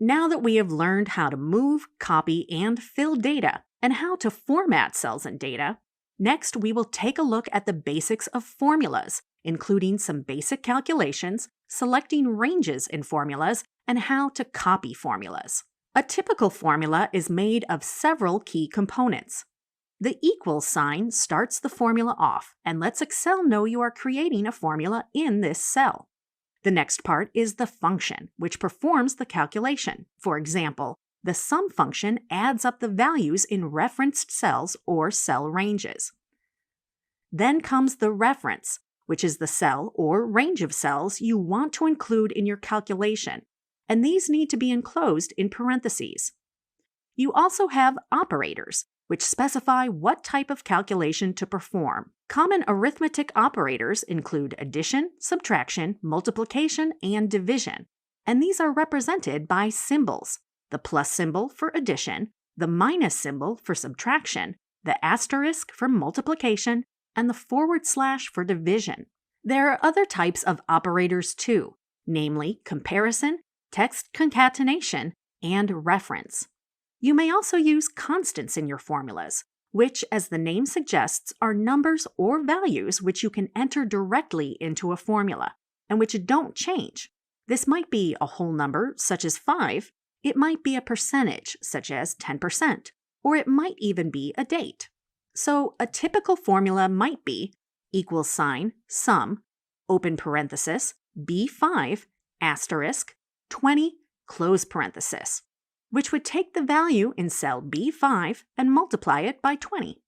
Now that we have learned how to move, copy, and fill data, and how to format cells and data, next we will take a look at the basics of formulas, including some basic calculations, selecting ranges in formulas, and how to copy formulas. A typical formula is made of several key components. The equals sign starts the formula off and lets Excel know you are creating a formula in this cell. The next part is the function, which performs the calculation. For example, the sum function adds up the values in referenced cells or cell ranges. Then comes the reference, which is the cell or range of cells you want to include in your calculation, and these need to be enclosed in parentheses. You also have operators, which specify what type of calculation to perform. Common arithmetic operators include addition, subtraction, multiplication, and division, and these are represented by symbols: the plus symbol for addition, the minus symbol for subtraction, the asterisk for multiplication, and the forward slash for division. There are other types of operators too, namely comparison, text concatenation, and reference. You may also use constants in your formulas, which, as the name suggests, are numbers or values which you can enter directly into a formula, and which don't change. This might be a whole number, such as 5, it might be a percentage, such as 10%, or it might even be a date. So a typical formula might be equals sign, sum, open parenthesis, B5, asterisk, 20, close parenthesis, which would take the value in cell B5 and multiply it by 20.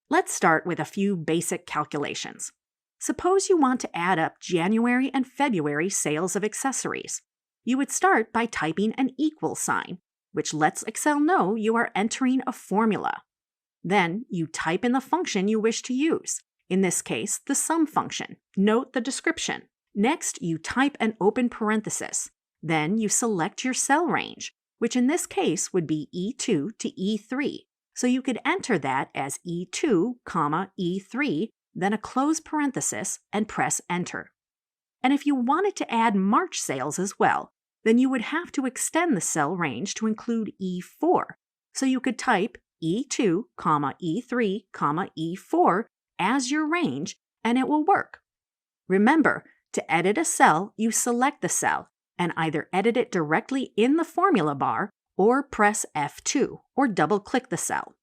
Let's start with a few basic calculations. Suppose you want to add up January and February sales of accessories. You would start by typing an equal sign, which lets Excel know you are entering a formula. Then you type in the function you wish to use, in this case, the sum function. Note the description. Next, you type an open parenthesis. Then you select your cell range, which in this case would be E2 to E3. So you could enter that as E2, E3, then a close parenthesis, and press Enter. And if you wanted to add March sales as well, then you would have to extend the cell range to include E4. So you could type E2, E3, E4 as your range, and it will work. Remember, to edit a cell, you select the cell and either edit it directly in the formula bar or press F2 or double-click the cell.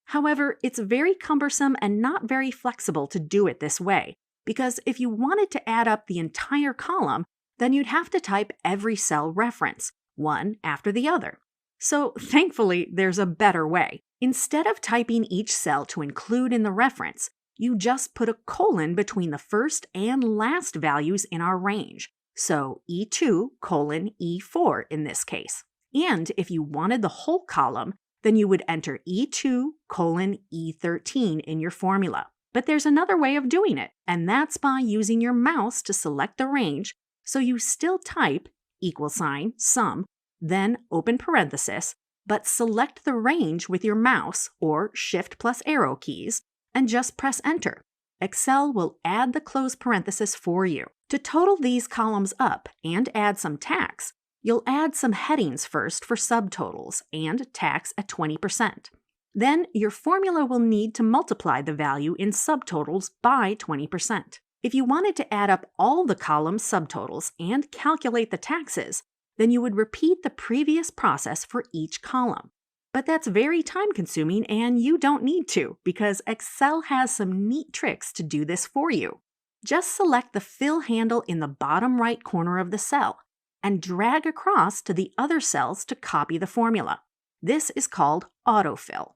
However, it's very cumbersome and not very flexible to do it this way, because if you wanted to add up the entire column, then you'd have to type every cell reference, one after the other. So thankfully, there's a better way. Instead of typing each cell to include in the reference, you just put a colon between the first and last values in our range. So E2, E4 in this case. And if you wanted the whole column, then you would enter E2, E13 in your formula. But there's another way of doing it, and that's by using your mouse to select the range, so you still type equal sign, sum, then open parenthesis, but select the range with your mouse or Shift plus arrow keys, and just press Enter. Excel will add the close parenthesis for you. To total these columns up and add some tax, you'll add some headings first for subtotals and tax at 20%. Then your formula will need to multiply the value in subtotals by 20%. If you wanted to add up all the column subtotals and calculate the taxes, then you would repeat the previous process for each column. But that's very time-consuming and you don't need to, because Excel has some neat tricks to do this for you. Just select the fill handle in the bottom right corner of the cell and drag across to the other cells to copy the formula. This is called autofill.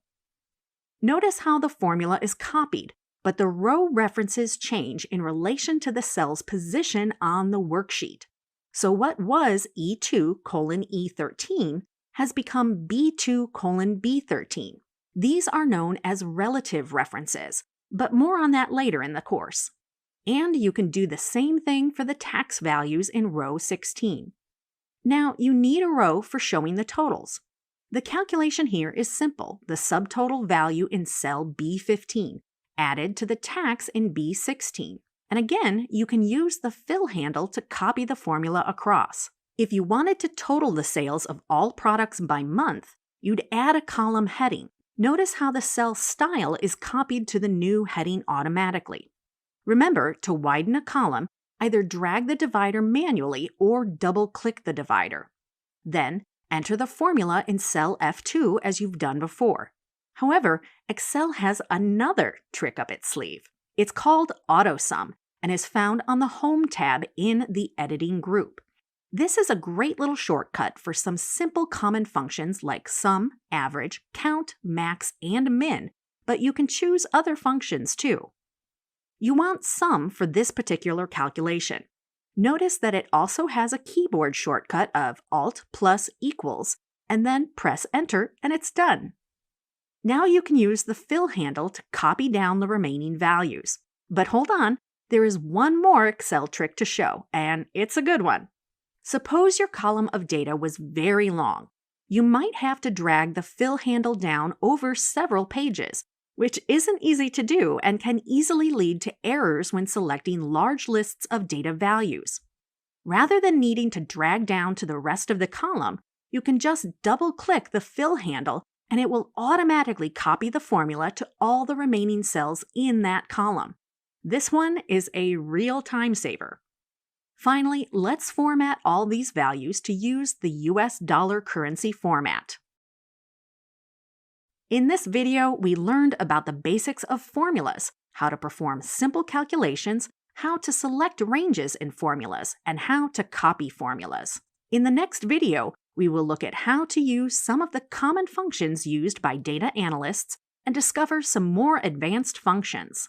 Notice how the formula is copied, but the row references change in relation to the cell's position on the worksheet. So what was E2, E13 has become B2, B13. These are known as relative references, but more on that later in the course. And you can do the same thing for the tax values in row 16. Now, you need a row for showing the totals. The calculation here is simple: the subtotal value in cell B15 added to the tax in B16. And again, you can use the fill handle to copy the formula across. If you wanted to total the sales of all products by month, you'd add a column heading. Notice how the cell style is copied to the new heading automatically. Remember, to widen a column, either drag the divider manually or double-click the divider. Then, enter the formula in cell F2 as you've done before. However, Excel has another trick up its sleeve. It's called AutoSum and is found on the Home tab in the Editing group. This is a great little shortcut for some simple common functions like sum, average, count, max, and min, but you can choose other functions too. You want sum for this particular calculation. Notice that it also has a keyboard shortcut of Alt plus equals, and then press Enter and it's done. Now you can use the fill handle to copy down the remaining values. But hold on, there is one more Excel trick to show, and it's a good one. Suppose your column of data was very long. You might have to drag the fill handle down over several pages, which isn't easy to do and can easily lead to errors when selecting large lists of data values. Rather than needing to drag down to the rest of the column, you can just double-click the fill handle and it will automatically copy the formula to all the remaining cells in that column. This one is a real time saver. Finally, let's format all these values to use the US dollar currency format. In this video, we learned about the basics of formulas, how to perform simple calculations, how to select ranges in formulas, and how to copy formulas. In the next video, we will look at how to use some of the common functions used by data analysts and discover some more advanced functions.